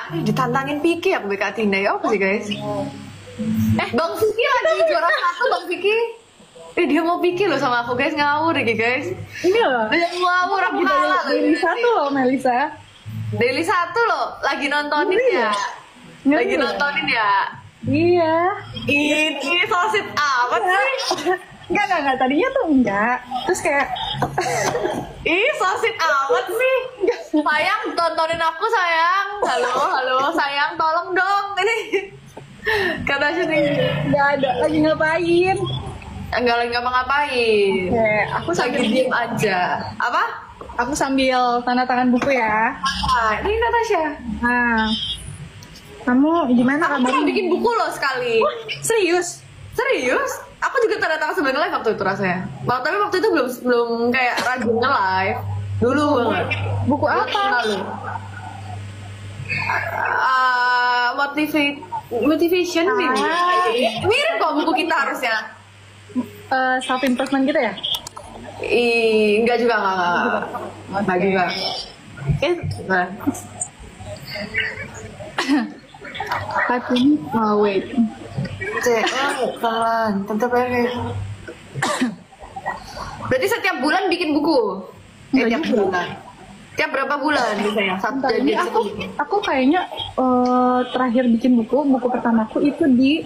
ditantangin Vicky aku BK Tina ya apa sih guys? Bang Vicky lagi juara 1 Bang Vicky. Dia mau Vicky loh sama aku guys, ngawur ya guys. Ini loh. Dia ngawur aku kalah loh. Daily 1 loh Melisa. Daily 1 loh, lagi nontonin ya. Lagi nontonin ya. Iya. Ini sosit amat sih. Enggak. Tadinya tuh enggak. Terus kayak Ih, sosit amat sih. Sayang, tontonin aku sayang. Halo, sayang, tolong dong. Ini kata sini. enggak ada lagi ngapain. Enggak lagi ngapa-ngapain. Oke, aku Lagi sambil diem aja. Apa? Aku sambil tanda tangan buku ya. Ini Natasha. Nah, kamu gimana Aku pernah kabarnya? bikin buku loh sekali. Serius? Serius? Aku juga tanda tangan sebenarnya live waktu itu rasanya. Tapi waktu itu belum kayak rajin live. Dulu banget. Buku Tahun apa? lalu. Motivation mirip kok buku kita harusnya. Self improvement gitu ya? Enggak juga, enggak juga. Nah. Tapi wait. Pelan, tetap aja. Berarti setiap bulan bikin buku? Tiap bulan. Tiap berapa bulan biasanya? Satu Bentar, ini aku kayaknya terakhir bikin buku pertamaku itu di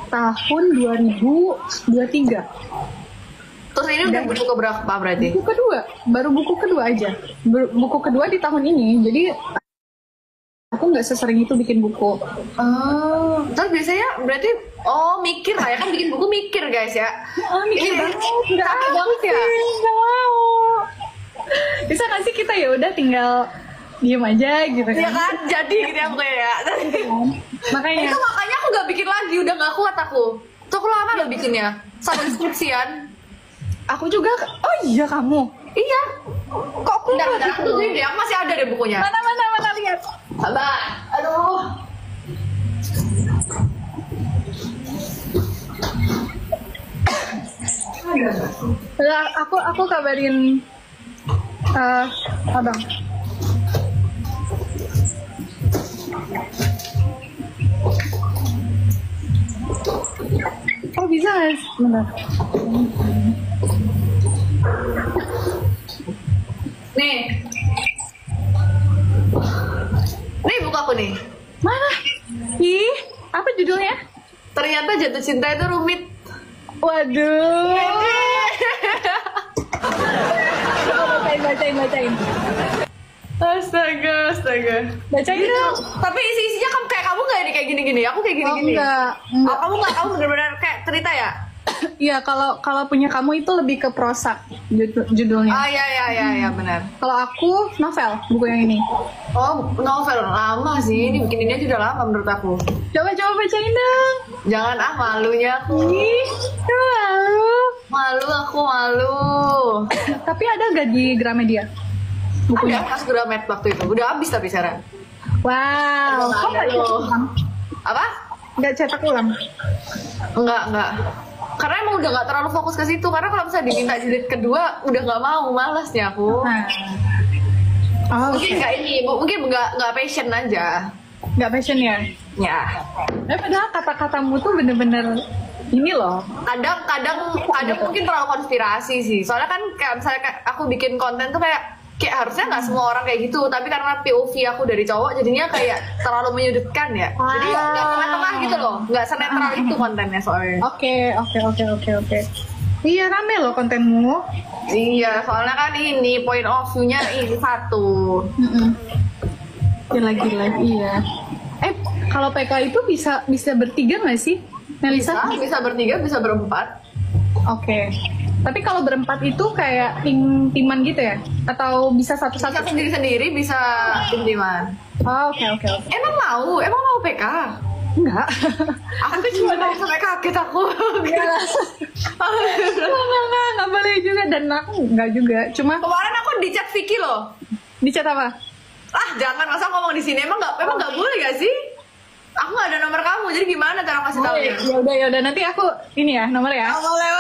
tahun 2023. Terus ini udah buku keberapa berarti? Buku kedua, baru buku kedua aja. Buku kedua di tahun ini, jadi aku nggak sesering itu bikin buku. Terus biasanya berarti mikir lah ya kan bikin buku mikir guys ya. Mikir banget, nggak capek aku banget sih, ya. nggak mau. Bisa nggak sih kita ya udah tinggal diem aja gitu Iya kan? kan, jadi gitu aku ya. Makanya. Itu makanya aku nggak bikin lagi, udah nggak kuat aku. Tuh aku lama loh bikinnya, sampai skripsian. Aku juga. Oh iya kamu. Iya. Kok aku Bentar, nggak aku gitu? tunjukin deh, aku masih ada deh bukunya. Mana lihat. Sabar, aduh. Udah, aku kabarin abang. Oh bisa nggak sih? Bentar. Nih. Nih buku aku nih. Mana? Ih, apa judulnya? Ternyata jatuh cinta itu rumit. Waduh. Coba bacain. Astaga. Bacain dong. Tapi isi-isinya kayak kamu nggak ini kayak gini-gini. Aku kayak gini-gini. Enggak. Kamu benar-benar kayak cerita ya? Iya, kalau punya kamu itu lebih ke prosa judulnya. Iya benar. Kalau aku novel, buku yang ini. Oh, novel lama sih. Ini bikin ini aja udah lama menurut aku. Coba bacain dong. Jangan malunya aku. Ih, malu. Aku malu. Tapi ada gak di Gramedia? Bukunya. Ada pas Gramet waktu itu. Udah habis tapi sekarang. Wow. Kok Ada gak cetak loh. ulang? Apa? Gak cetak ulang? Enggak. Karena emang udah gak terlalu fokus ke situ. Karena kalau misalnya diminta jilid kedua, udah gak mau, malas nih aku. Nah. Oh, Mungkin nggak ini, mungkin nggak passion aja. Nggak passion ya? Ya. Padahal kata-katamu tuh bener-bener ini loh. Kadang mungkin terlalu konspirasi sih. Soalnya kan kayak misalnya aku bikin konten tuh kayak harusnya nggak semua orang kayak gitu. Tapi karena POV aku dari cowok, jadinya kayak terlalu menyudutkan ya. Jadi nggak tengah-tengah gitu loh. Nggak senetral itu kontennya soalnya. Oke. Iya rame loh kontenmu. Iya, soalnya kan ini point of view-nya ini satu. Gila iya. Kalau PK itu bisa bertiga nggak sih, Melisa? Bisa bertiga, bisa berempat. Oke. Tapi kalau berempat itu kayak timan gitu ya? Atau bisa Bisa satu-satu? sendiri-sendiri, bisa tim-timan. Oh, oke. Emang mau PK? Enggak. Aku cuma mau sampai kaget aku. Nggak boleh juga, dan aku nggak juga. Cuma Kemarin aku di chat Vicky loh. di chat apa? Jangan masa ngomong di sini. Emang nggak boleh gak sih? Aku nggak ada nomor kamu, jadi gimana cara kasih tahu ya? Ya udah nanti aku ini ya nomor ya. Boleh.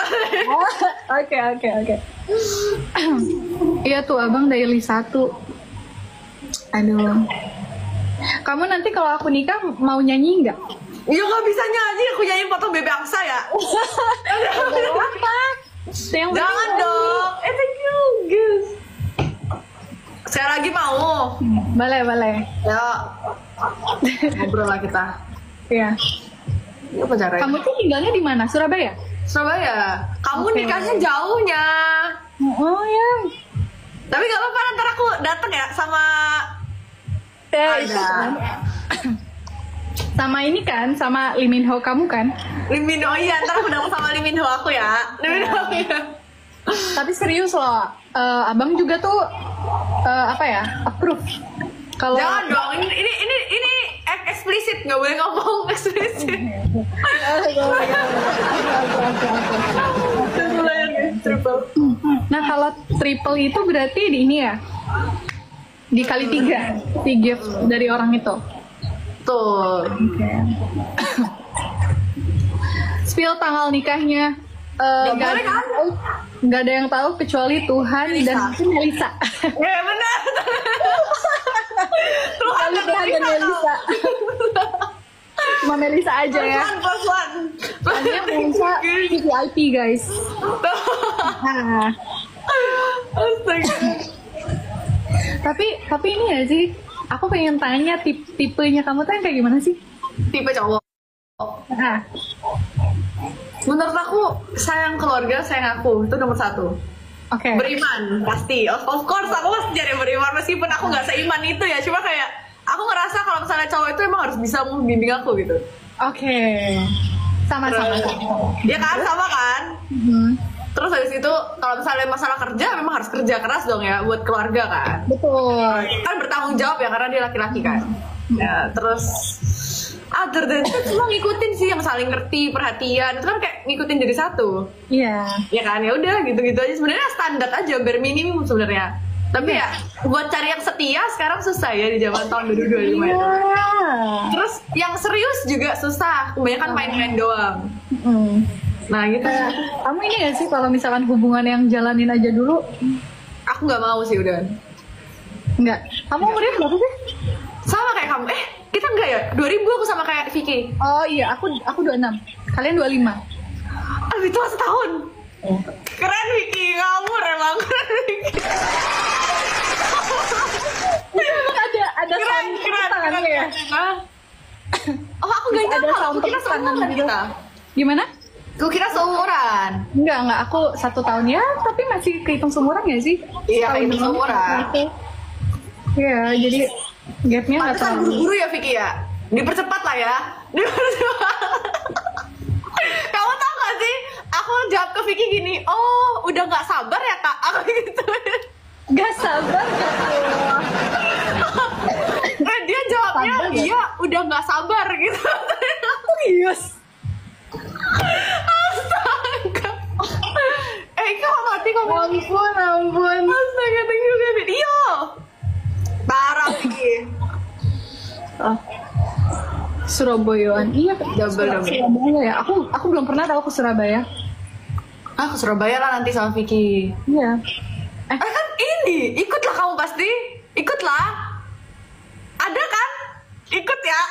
Oke. Iya tuh abang daily 1. Aduh. Kamu nanti kalau aku nikah mau nyanyi nggak? Ya nggak bisa nyanyi, aku nyanyiin potong bebek angsa ya. Apa? Yang Jangan dong. Thank you, guys. Sekali lagi mau. Boleh. Ya, ngobrol lah kita. Iya. Ini apa caranya? Kamu tuh tinggalnya di mana? Surabaya? Surabaya. Kamu Oke. nikahnya jauhnya. Oh ya. Tapi gak apa-apa, ntar aku dateng ya sama Itu kan. Sama ini kan, sama Lee Min Ho kamu kan? Lee Min Ho. Iya, ntar aku dateng sama Lee Min Ho aku ya. Lee Min Ho ya. Tapi serius loh, abang juga tuh apa ya? Approve. Kalau Jangan dong, ini eksplisit, nggak boleh ngomong eksplisit. Nah kalau triple itu berarti di ini ya? Dikali 3 di gift dari orang itu. Tuh. Spill tanggal nikahnya. Nggak ada yang tahu kecuali Tuhan dan Melisa. Ya benar. Tuhan dan Melisa. Cuma Melisa aja ya. Pelan. Hanya Melisa VIP guys. Nah. Astaga. Tapi ini ya sih, aku pengen tanya tipenya kamu tuh yang kayak gimana sih? Tipe cowok. Nah, Menurut aku sayang keluarga, sayang aku itu nomor 1. oke. Beriman pasti. Of course aku pasti jadi beriman meskipun aku nggak seiman itu ya. Cuma kayak aku ngerasa kalau misalnya cowok itu emang harus bisa membimbing aku gitu. Oke. Sama-sama. Ya kan, sama kan? Terus habis itu kalau misalnya masalah kerja memang harus kerja keras dong ya buat keluarga kan. Betul. Kan bertanggung jawab ya karena dia laki-laki kan. Ya, terus other than itu cuma ngikutin sih yang saling ngerti, perhatian. Itu kan kayak ngikutin jadi satu. Iya. Ya kan, ya udah gitu-gitu aja sebenarnya standar aja, bare minimum sebenarnya. Tapi ya buat cari yang setia sekarang susah ya di zaman tahun 2025 itu. Terus yang serius juga susah, kebanyakan main-main doang. Nah gitu. Kamu ini gak sih kalau misalkan hubungan yang jalanin aja dulu? Aku nggak mau sih udah. Enggak. Kamu umurnya berapa sih? Sama kayak kamu. Kita enggak ya? 2000 aku sama kayak Vicky. Oh iya, aku 26. Kalian 25. Lebih tua setahun. Keren Vicky, kamu emang keren Vicky. ada sound tangannya ya? Oh aku gak Ada nyangka, sound aku kira tepuk tangan seumuran gitu. kita. Gimana? Aku kira seumuran. Enggak, aku 1 tahun ya, tapi masih kehitung seumuran gak sih? Iya, kehitung seumuran. Iya, jadi gapnya nggak Pantesan terlalu. buru-buru ya Vicky ya. Dipercepat lah ya. Dipercepat. Kamu tau gak sih? Aku jawab ke Vicky gini, oh udah gak sabar ya kak? Aku gitu. Gak sabar Dia jawabnya, Sabar, ya? iya udah gak sabar gitu. Serius? Astaga. Kok mati kok mati. Ampun. Astaga, thank you Gavin. Iya. Parah Vicky. Surabayaan, iya Double. Surabaya ya. Aku belum pernah tahu ke Surabaya. Ke Surabaya lah nanti sama Vicky. Iya. Kan ini, ikutlah kamu pasti. Ikutlah. Ada kan? Ikut ya.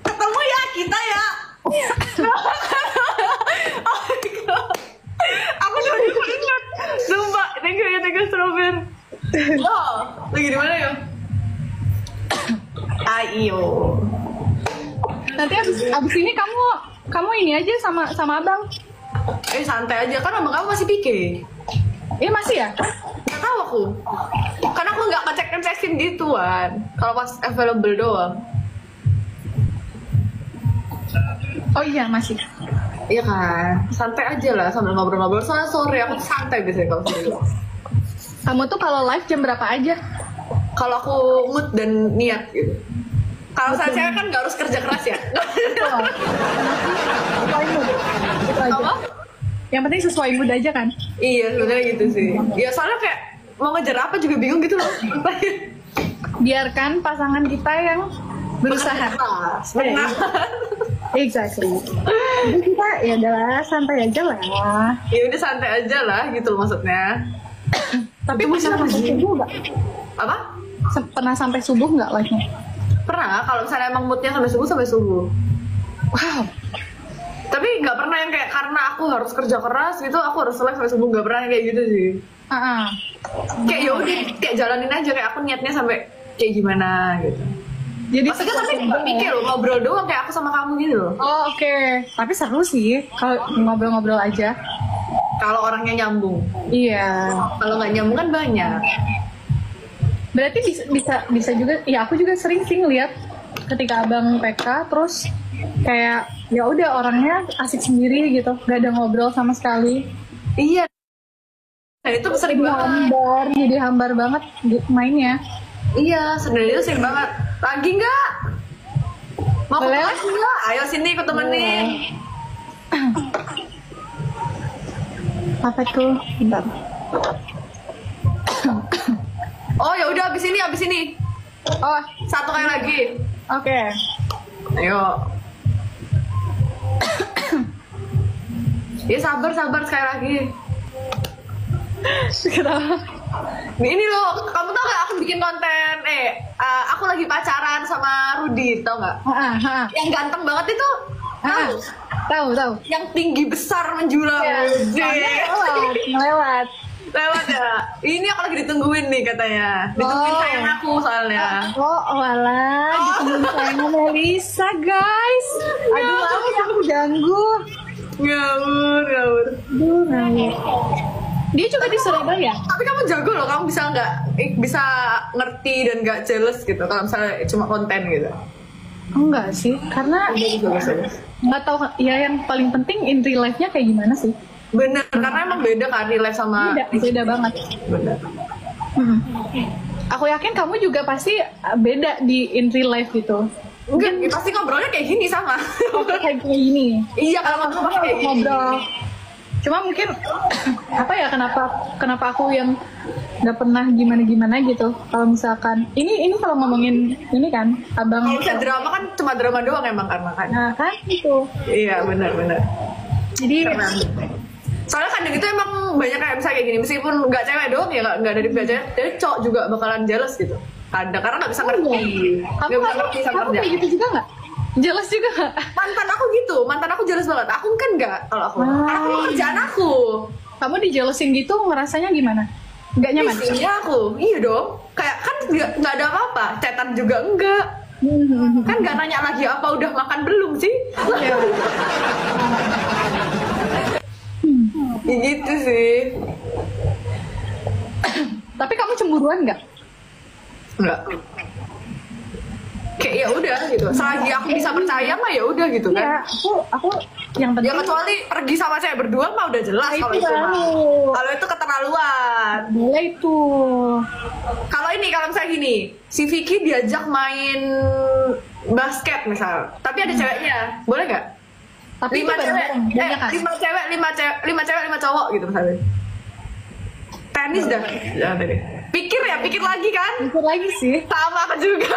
Ketemu ya kita ya. Oh my god. Aku udah ingat. Sumpah, thank you Strawberry. Oh, lagi di mana ya? Ayo. Nanti abis ini kamu ini aja sama abang. Santai aja kan abang kamu masih pike. Masih ya? Gak tahu aku. Karena aku nggak ngecek-ngecekin gituan. Kalau pas available doang. Oh iya masih. Iya kan, santai aja lah sambil ngobrol-ngobrol. Soalnya sore aku tuh santai biasanya kalau sore. Kamu tuh kalau live jam berapa aja? Kalau aku mood dan niat gitu. Kalau saya cewek kan nggak harus kerja keras ya. Sesuai mood. Itu aja. Apa? Yang penting sesuai mood aja kan? Iya sebenarnya gitu sih. Ya soalnya kayak mau ngejar apa juga bingung gitu loh. Biarkan pasangan kita yang berusaha. Benar. Exactly. Jadi kita ya udahlah santai aja lah. Ya udah santai aja lah gitu loh maksudnya. Tapi Itu pernah siapa sampai sih? subuh nggak? Apa? Pernah sampai subuh nggak live-nya? Pernah, kalau misalnya emang moodnya sampai subuh. Wow. Tapi nggak pernah yang kayak karena aku harus kerja keras gitu, aku harus live sampai subuh, nggak pernah yang kayak gitu sih. Kayak yaudah, kayak jalanin aja, kayak aku niatnya sampai kayak gimana gitu. Jadi maksudnya tapi nggak pikir loh, ngobrol doang kayak aku sama kamu gitu loh. Oh oke. Tapi seru sih kalau ngobrol-ngobrol aja. Kalau orangnya nyambung. Iya. Kalau nggak nyambung kan banyak. Berarti bisa juga. Ya aku juga sering sih ngeliat ketika abang PK terus kayak ya udah orangnya asik sendiri gitu, gak ada ngobrol sama sekali. Iya. Nah itu sering banget. Jadi hambar banget mainnya. Iya, sebenarnya itu sering banget. Lagi nggak? Mau boleh? ketemu nggak? Ayo sini aku temenin. Apa tuh? Bentar. Oh ya udah abis ini. Oh, Satu kali lagi. oke. Ayo. Ya sabar sekali lagi. Kenapa? Ini loh, kamu tau gak aku bikin konten? Aku lagi pacaran sama Rudi, tau gak? Yang ganteng banget itu. Tahu. Yang tinggi besar menjulang. Lewat. Lewat ya. Ini aku lagi ditungguin nih katanya. Ditungguin sayang aku soalnya. Walah, ditungguin sayangnya Melisa guys. Aduh, maaf ya aku ganggu. Ngawur. Aduh, ngawur. Dia juga di Surabaya. Tapi kamu jago loh, kamu bisa ngerti dan gak jealous gitu kalau misalnya cuma konten gitu. Enggak sih, karena nggak tahu ya, yang paling penting in real life-nya kayak gimana sih. Bener, karena emang beda kan real life sama beda banget. bener. Aku yakin kamu juga pasti beda di in real life gitu. Enggak, pasti ngobrolnya kayak gini sama. Kayak gini. Iya, kalau ngobrol kayak gini. Ngobrol. Cuma mungkin apa ya, kenapa aku yang nggak pernah gimana gitu. Kalau misalkan ini kalau ngomongin ini kan abang. Kalau bisa drama kan cuma drama doang emang karena kan. Nah kan itu. Iya benar. Jadi soalnya kadang itu emang banyak kayak misalnya kayak gini, meskipun nggak cewek doang ya, nggak dari cewek, dari cowok juga bakalan jealous gitu. Kadang karena nggak bisa ngerti. Nggak bisa ngerti sama kamu kerja. kayak gitu juga nggak? Jelas juga nggak? Mantan aku jealous banget. Aku kan nggak, kalau aku kerjaan aku. Kamu dijelasin gitu ngerasanya gimana? Nggak nyaman? Iya aku, iya dong. Kayak kan nggak ada apa-apa, chatan juga enggak. Kan nggak nanya lagi apa udah makan belum sih? Iya. Gitu sih. Tapi kamu cemburuan nggak? Enggak. Kayak ya udah gitu. Selagi aku bisa percaya mah ya udah gitu kan. Iya, aku yang penting. Ya kecuali pergi sama cewek berdua mah udah jelas kalau itu mah. Kalau itu keterlaluan. Boleh itu. Kalau misalnya gini, si Vicky diajak main basket misal, tapi ada ceweknya, boleh nggak? Tapi 5 cewek, kan? 5 cewek, 5 cowok gitu misalnya. Tenis dah. Jangan deh. Pikir lagi kan? Pikir lagi sih. Sama aku juga.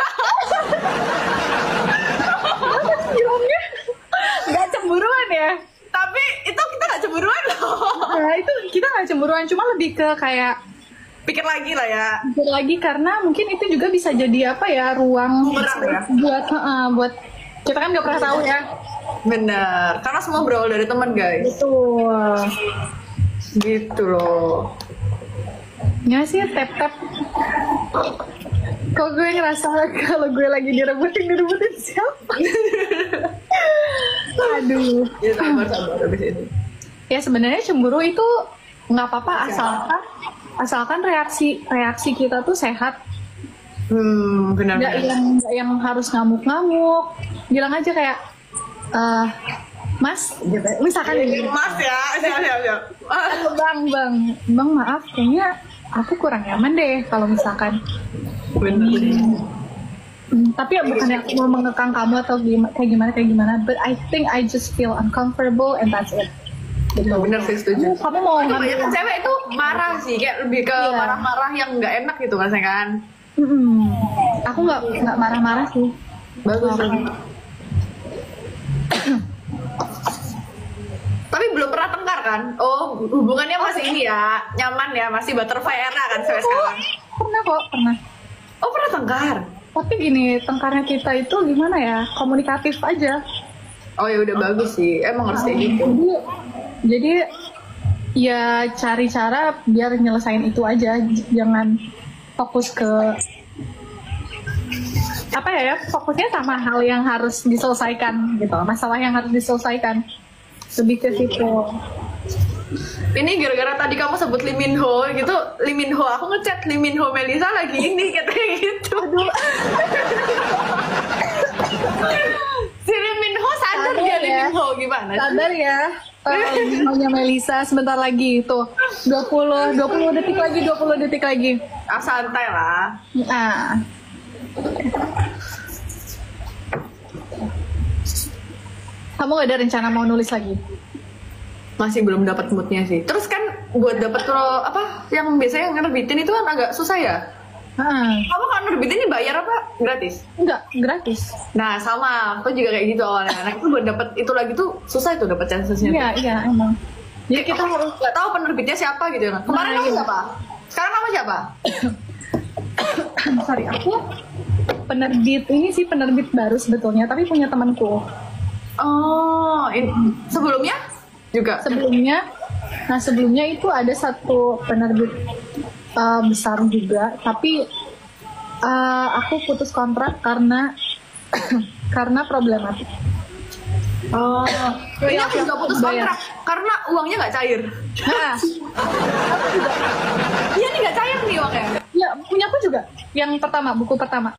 Bilangnya nggak cemburuan ya? Tapi itu kita nggak cemburuan loh. Nah itu kita nggak cemburuan, cuma lebih ke kayak Pikir lagi lah ya. pikir lagi, karena mungkin itu juga bisa jadi apa ya, ruang Bumerang ya? buat kita kan nggak pernah tahu ya. Bener, karena semua berawal dari teman guys. Betul. Gitu loh. Nggak sih, tap. Kok gue ngerasa kalau gue lagi direbutin siapa? Aduh. Ya sabar habis ini. Ya sebenarnya cemburu itu nggak apa-apa asalkan reaksi kita tuh sehat. Benar. Nggak yang harus ngamuk-ngamuk. Bilang aja kayak, Mas, gitu. Misalkan Mas ya, siap. Bang, maaf, kayaknya aku kurang nyaman deh kalau misalkan. Benar. Tapi ya bukannya aku mau mengekang kamu atau kayak gimana, but I think I just feel uncomfortable and that's it. Gitu. Bener sih, setuju. Kamu mau Kebanyakan cewek itu marah sih, kayak lebih ke marah-marah yang nggak enak gitu rasanya kan. Aku nggak marah-marah sih. Bagus sih. Tapi belum pernah tengkar kan? Oh, hubungannya masih ini ya, nyaman ya, masih butterfly era kan sampai sekarang. Pernah kok. Oh, pernah tengkar? Tapi gini, tengkarnya kita itu gimana ya? Komunikatif aja. Oh ya udah bagus sih, emang harus kayak gitu. Jadi ya cari cara biar nyelesain itu aja, jangan fokus ke apa ya, fokusnya sama hal yang harus diselesaikan gitu, masalah yang harus diselesaikan, lebih ke situ. Ini gara-gara tadi kamu sebut Lee Min Ho gitu, Lee Min Ho, aku ngechat Lee Min Ho Melisa lagi ini katanya gitu. Aduh. Si Lee Min Ho sadar Sadar dia Lee ya. Min Ho gimana? Sadar ya, namanya Melisa sebentar lagi tuh 20 detik lagi, 20 detik lagi. Ah, santai lah. Nah, kamu gak ada rencana mau nulis lagi? Masih belum dapat moodnya sih. Terus kan buat dapat apa yang biasanya ngerbitin itu kan agak susah ya. Kamu kalau nerbitin ini bayar apa gratis? Enggak, gratis. Nah sama, aku juga kayak gitu awalnya. Nah itu buat dapat itu lagi tuh susah itu dapat chancesnya. Iya, iya emang. Jadi kita harus nggak tahu penerbitnya siapa gitu ya. Kemarin Nah, kamu iya. siapa? Sekarang kamu siapa? sorry, aku penerbit ini sih penerbit baru sebetulnya, tapi punya temanku. Oh, sebelumnya juga. Sebelumnya itu ada satu penerbit besar juga, tapi aku putus kontrak karena karena problematik. Oh, ini aku juga putus bayar. kontrak karena uangnya nggak cair. Nah, Iya nih nggak cair nih uangnya. ya punya aku juga. Yang pertama, buku pertama.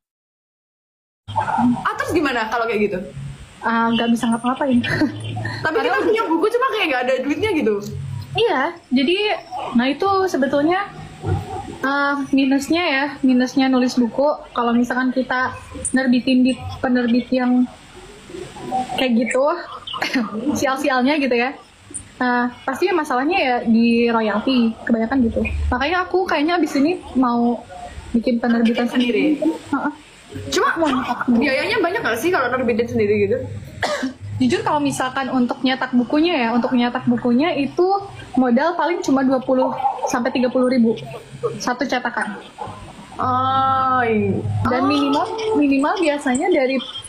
Ah terus gimana kalau kayak gitu? Nggak bisa ngapa-ngapain. Tapi kita punya buku cuma kayak nggak ada duitnya gitu. Iya, jadi nah itu sebetulnya minusnya nulis buku. Kalau misalkan kita nerbitin di penerbit yang kayak gitu, sial-sialnya gitu ya. Pasti masalahnya ya di royalti, kebanyakan gitu. Makanya aku kayaknya abis ini mau bikin penerbitan sendiri. Cuma biayanya banyak nggak sih kalau nerbitin sendiri gitu? Jujur kalau misalkan untuk nyetak bukunya itu modal paling cuma 20 sampai 30 ribu satu cetakan. Oh, iya. Dan minimal biasanya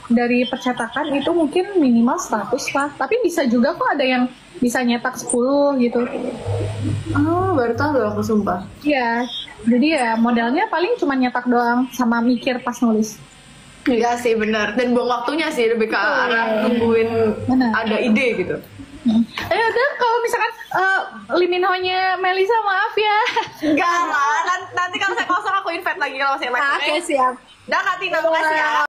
dari percetakan itu mungkin minimal 100 lah. Tapi bisa juga kok ada yang bisa nyetak 10 gitu. Oh, baru tahu loh aku sumpah. Iya, jadi ya modalnya paling cuma nyetak doang sama mikir pas nulis. Iya sih benar. Dan buang waktunya sih lebih ke arah nungguin Benar. ada ide gitu. Dan kalau misalkan Lee Min Ho-nya Melisa, maaf ya. Enggak lah, nanti kalau saya kosong aku invite lagi kalau saya live. Oke, siap. Dah Kak Tina, makasih ya.